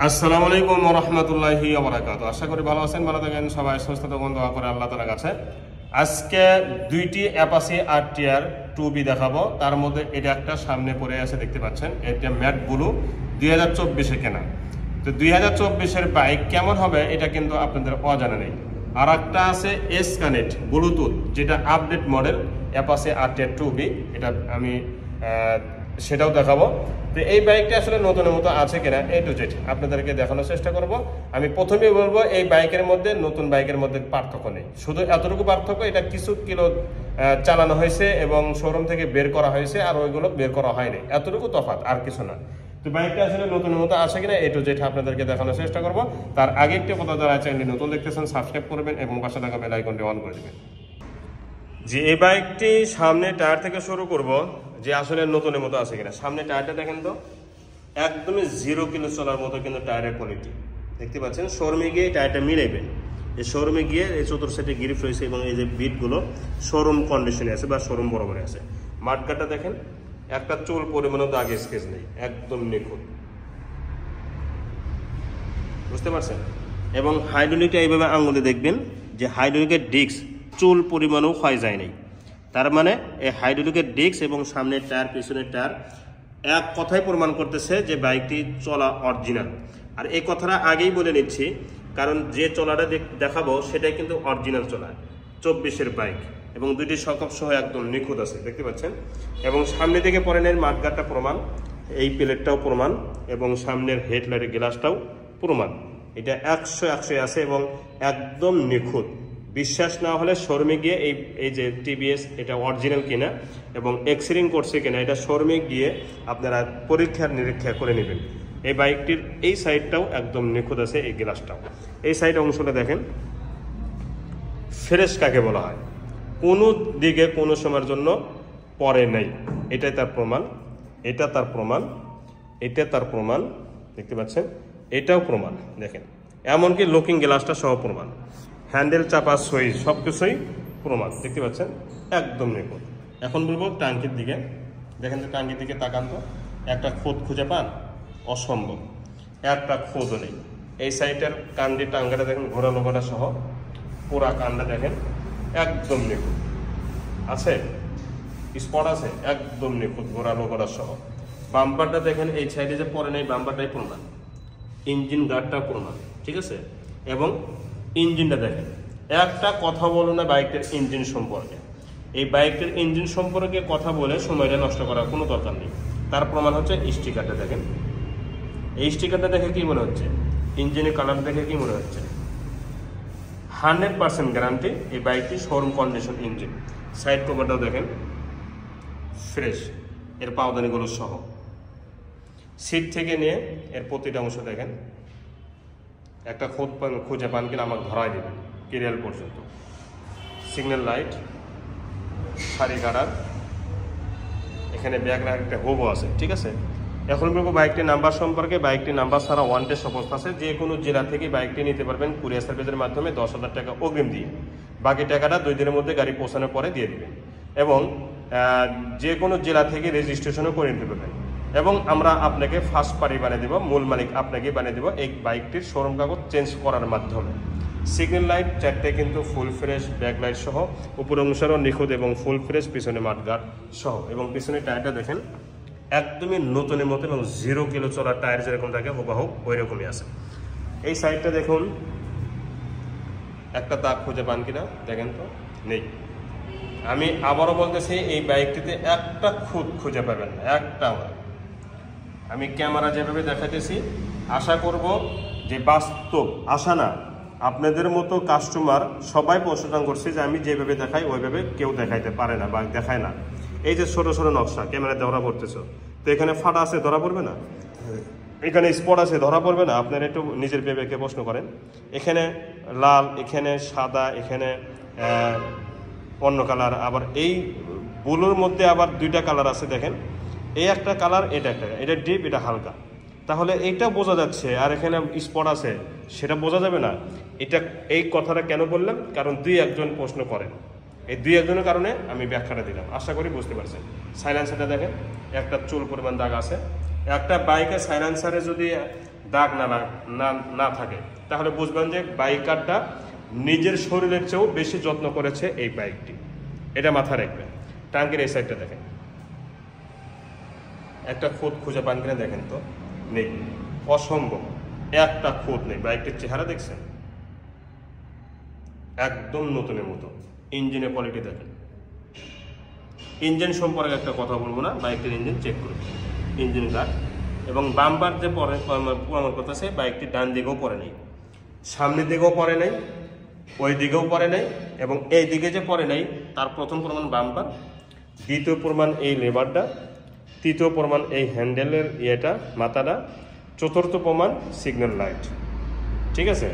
আসসালামু আলাইকুম ওয়া রাহমাতুল্লাহি ওয়া বারাকাতুহু। আশা করি ভালো আছেন, ভালো থাকেন, সবাই সুস্থ থাকুন, দোয়া করে আল্লাহ তাআলার কাছে। আজকে দুইটি অ্যাপাচি আরটিআর 2B দেখাবো। তার মধ্যে এটা একটা সামনে পড়ে আছে, দেখতে পাচ্ছেন, এটা ম্যাট ব্লু 2024 এ কেনা। তো 2024 এর বাইক কেমন হবে এটা কিন্তু আপনাদের অজানা নেই। আর একটা আছে এস কানেক্ট ব্লুটুথ, যেটা update model Apache RTR 2B, এটা আমি সেটাও দেখাবো। তো এই বাইকটা আসলে নতুনের মতো আছে কিনা A to Z আপনাদেরকে দেখানোর চেষ্টা করব। আমি প্রথমেই বলবো, এই বাইকের মধ্যে নতুন বাইকের মধ্যে পার্থক্য নেই, শুধু এতটুকু পার্থক্য, এটা কিছু কিলো চালানো হয়েছে এবং শোরুম থেকে বের করা হয়েছে, আর ওইগুলো বের করা হয়নি, এতটুকু তফাৎ, আর কিছু না। তো বাইকটা আসলে নতুনের মতো আছে কিনা A to Z আপনাদেরকে দেখানোর চেষ্টা করব। তার আগে একটি কথা, যারা চ্যানেলটি নতুন দেখতেছেন সাবস্ক্রাইব করবেন এবং পাশে থাকা বেল আইকনটি অন করে দেবেন। যে এই বাইকটি সামনে টায়ার থেকে শুরু করব, যে আসলে নতুনের মতো আছে কিনা। সামনে টায়ারটা দেখেন তো, একদমই 0 কিলো চলার মতো কিন্তু টায়ারের কোয়ালিটি দেখতে পাচ্ছেন। শোরুমে গিয়ে টায়ারটা মিলাইবেন, এই শোরুমে গিয়ে এই চতুর্থ সাইডে গ্রিপ রয়েছে এবং এই যে বিটগুলো শোরুম কন্ডিশনে আছে বা শোরুম বরাবরে আছে। মাঠগাটা দেখেন, একটা চুল পরিমাণও দাগ স্কেচ নেই, একদম নিখুঁত, বুঝতে পারছেন। এবং হাইড্রোলিকটা এইভাবে আঙুলে দেখবেন যে হাইড্রোলিকের ডিস্ক চুল পরিমাণও ক্ষয় যায় নাই। তার মানে এই হাইড্রোলিকের ডিস্ক এবং সামনের টায়ার পিছনের টায়ার এক কথাই প্রমাণ করতেছে যে বাইকটি চলা অরিজিনাল। আর এই কথাটা আগেই বলে নিচ্ছি, কারণ যে চলাটা দেখাবো সেটাই কিন্তু অরিজিনাল চলা 24-এর বাইক, এবং দুইটি সকপ সহ একদম নিখুঁত আছে, দেখতে পাচ্ছেন। এবং সামনে থেকে পরেনের মাঠগাটটা প্রমাণ, এই প্লেটটাও প্রমাণ, এবং সামনের হেডলাইটের গ্লাসটাও প্রমাণ। এটা 100 আছে এবং একদম নিখুঁত। বিশ্বাস না হলে শোরুমে গিয়ে এই যে টিভিএস এটা অরিজিনাল কিনা এবং এক্সিরিং করছে কিনা এটা শোরুমে গিয়ে আপনারা পরীক্ষার নিরীক্ষা করে নেবেন। এই বাইকটির এই সাইডটাও একদম নিখুঁত আছে, এই গ্লাসটাও। এই সাইড অংশটা দেখেন, ফ্রেশ কাকে বলা হয়, কোনো দিকে কোনো সময়ের জন্য পরে নেই। এটাই তার প্রমাণ, এটা তার প্রমাণ, এটা তার প্রমাণ, দেখতে পাচ্ছেন, এটাও প্রমাণ দেখেন। এমনকি লুকিং গ্লাসটা সহ প্রমাণ, হ্যান্ডেল চাপা সুইচ সব কিছুই প্রমাণ, দেখতে পাচ্ছেন, একদম নিখুঁত। এখন বলবো টাঙ্কির দিকে, দেখেন তো টাঙ্কির দিকে তাকান তো, একটা খুঁত খুঁজে পান? অসম্ভব, একটা খুঁতও নেই। এই সাইডের কান্দি টাঙ্গাটা দেখেন, ঘোরা লোকটা সহ পুরা কান্ডা দেখেন, একদম নিখুঁত আছে, স্পট আছে, একদম নিখুঁত ঘোরা লোকটা সহ। বাম্পারটা দেখেন, এই সাইডে যে পরে নেই বাম্পারটাই প্রমাণ, ইঞ্জিন গার্ডটা প্রমাণ, ঠিক আছে। এবং ইঞ্জিনটা দেখেন, একটা কথা বলো না বাইকটার ইঞ্জিন সম্পর্কে। এই বাইকটার ইঞ্জিন সম্পর্কে কথা বলে সময়টা নষ্ট করার কোনো দরকার নেই। তার প্রমাণ হচ্ছে স্টিকারটা দেখেন, এই স্টিকারটা দেখে কি মনে হচ্ছে, ইঞ্জিনের কালার দেখে কি মনে হচ্ছে, 100% গ্যারান্টি এই বাইকটি শোরুম কন্ডিশন ইঞ্জিন। সাইড কভারটাও দেখেন ফ্রেশ, এর পাওদানিগুলো সহ। সিট থেকে নিয়ে এর প্রতিটা অংশ দেখেন, একটা খুঁজে পান কিনা আমাকে ধরাই দেবেন কেরিয়াল পর্যন্ত। সিগন্যাল লাইট, সারি গার্ডার, এখানে ব্যাগ রাখার একটা হোবো আছে, ঠিক আছে। এখন বলবো বাইকটির নাম্বার সম্পর্কে। বাইকটির নাম্বার ছাড়া ওয়ান টেস্ট অবস্থা আছে, যে কোনো জেলা থেকে বাইকটি নিতে পারবেন কুরিয়ার সার্ভিসের মাধ্যমে 10,000 টাকা অগ্রিম দিয়ে, বাকি টাকাটা 2 দিনের মধ্যে গাড়ি পৌঁছানোর পরে দিয়ে দেবেন। এবং যে কোনো জেলা থেকে রেজিস্ট্রেশনও করে নিতে পারবেন। এবং আমরা আপনাকে ফার্স্ট পার্টি বানিয়ে দেবো, মূল মালিক আপনাকে বানিয়ে দেবো এই বাইকটির শোরুম কাগজ চেঞ্জ করার মাধ্যমে। সিগন্যাল লাইট চারটে কিন্তু ফুল ফ্রেশ, ব্যাক লাইট সহ, উপর অংশেরও নিখুঁত এবং ফুল ফ্রেশ, পিছনে মাঠগার্ড সহ। এবং পিছনে টায়ারটা দেখেন, একদমই নতুনের মতো এবং 0 কিলো চলার টায়ার যেরকম থাকে হুবাহু ওই রকমই আছে। এই সাইডটা দেখুন, একটা দাগ খুঁজে পান কিনা দেখেন তো, নেই। আমি আবারও বলতেছি, এই বাইকটিতে একটা খুঁত খুঁজে পাবেন না, একটা। আমি ক্যামেরা যেভাবে দেখাতেছি, আশা করব যে বাস্তব, আশা না, আপনাদের মতো কাস্টমার সবাই প্রশংসা করছে যে আমি যেভাবে দেখাই ওইভাবে কেউ দেখাইতে পারে না বা দেখায় না। এই যে ছোট ছোট নকশা ক্যামেরায় ধরা পড়তেছো, তো এখানে ফাটা আছে, ধরা পড়বে না? এখানে স্পট আছে, ধরা পড়বে না? আপনারা একটু নিজের বিবেকে প্রশ্ন করেন। এখানে লাল, এখানে সাদা, এখানে অন্য কালার, আবার এই ব্লুর মধ্যে আবার 2টা কালার আছে দেখেন, এই একটা কালার, এটা একটা, এটা ডিপ, এটা হালকা, তাহলে এইটা বোঝা যাচ্ছে। আর এখানে স্পট আছে, সেটা বোঝা যাবে না? এটা এই কথাটা কেন বললাম, কারণ 2-1 প্রশ্ন করেন, এই 2-1 কারণে আমি ব্যাখ্যাটা দিলাম। আশা করি বুঝতে পারছেন। সাইলেন্সারটা দেখেন, একটা চুল পরিমাণ দাগ আছে। একটা বাইকে সাইলেন্সারে যদি দাগ না থাকে, তাহলে বুঝবেন যে বাইকারটা নিজের শরীরের চেয়েও বেশি যত্ন করেছে এই বাইকটি। এটা মাথায় রাখবেন। টাঙ্কির এই সাইডটা দেখেন, একটা খুঁত খুঁজে পান কিনা দেখেন তো, নেই, অসম্ভব, একটা খুঁত নেই। বাইকটির চেহারা দেখছেন, একদম নতুনের মতো। ইঞ্জিনের কোয়ালিটি দেখেন। ইঞ্জিন সম্পর্কে একটা কথা বলবো না, বাইকটির ইঞ্জিন চেক করুন, ইঞ্জিন গার্ড এবং বাম্পার যে পুরানোর কথা, সে বাইকটি ডান দিকেও পড়ে নেই, সামনের দিকেও পড়ে নাই, ওই দিকেও পড়ে নাই, এবং এই দিকে যে পড়ে নাই তার প্রথম প্রমাণ বাম্পার, দ্বিতীয় প্রমাণ এই লেবারটা, তৃতীয় প্রমাণ এই হ্যান্ডেলের ইয়েটা, মাথাটা, চতুর্থ প্রমাণ সিগন্যাল লাইট। ঠিক আছে,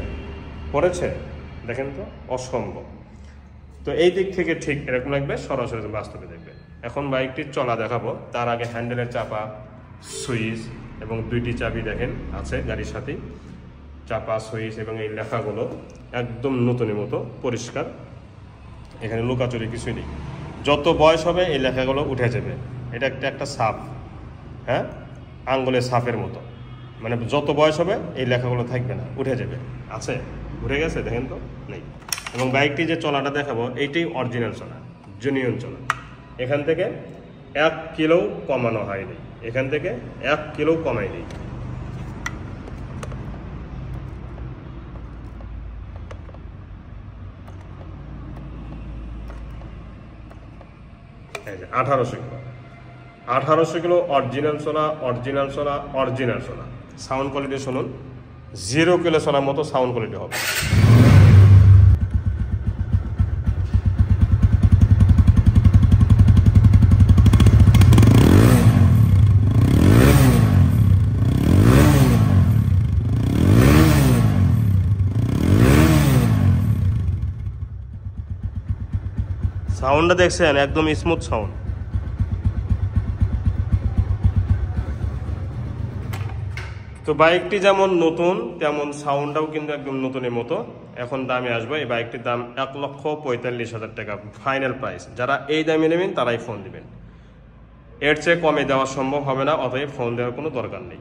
পড়েছে দেখেন তো, অসম্ভব। তো এই দিক থেকে ঠিক এরকম লাগবে, সরাসরি বাস্তবে দেখবে। এখন বাইকটির চলা দেখাবো, তার আগে হ্যান্ডেলের চাপা, সুইচ এবং দুইটি চাবি দেখেন আছে গাড়ির সাথেই, চাপা, সুইচ এবং এই লেখাগুলো একদম নতুনের মতো পরিষ্কার, এখানে লুকাচুরি কিছুই নেই। যত বয়স হবে এই লেখাগুলো উঠে যাবে। এটা একটা সাপ, হ্যাঁ, আঙ্গুলের সাপের মতো, মানে যত বয়স হবে এই লেখাগুলো থাকবে না, উঠে যাবে। আছে, উঠে গেছে দেখেন তো, নেই। এবং বাইকটি যে চলাটা দেখাবো এইটাই অরিজিনাল চলা, জেনুইন চলা। এখান থেকে 1 কিলো কমানো হয়নি, এখান থেকে 1 কিলো কমাই নেই। এই যে 1800 কিলো, 1800 কিলো অরিজিনাল চলা, অরিজিনাল চলা, অরিজিনাল চলা। সাউন্ড কোয়ালিটি শুনুন, 0 কিলো চলার মতো সাউন্ড কোয়ালিটি হবে। সাউন্ডটা দেখছেন, একদম স্মুথ সাউন্ড। তো বাইকটি যেমন নতুন তেমন সাউন্ডটাও কিন্তু একদম নতুনের মতো। এখন দামে আসবে, এই বাইকটির দাম 1,45,000 টাকা ফাইনাল প্রাইস। যারা এই দামে নেবেন তারাই ফোন দিবেন, এর চেয়ে কমে দেওয়া সম্ভব হবে না, অতএব ফোন দেওয়ার কোনো দরকার নেই।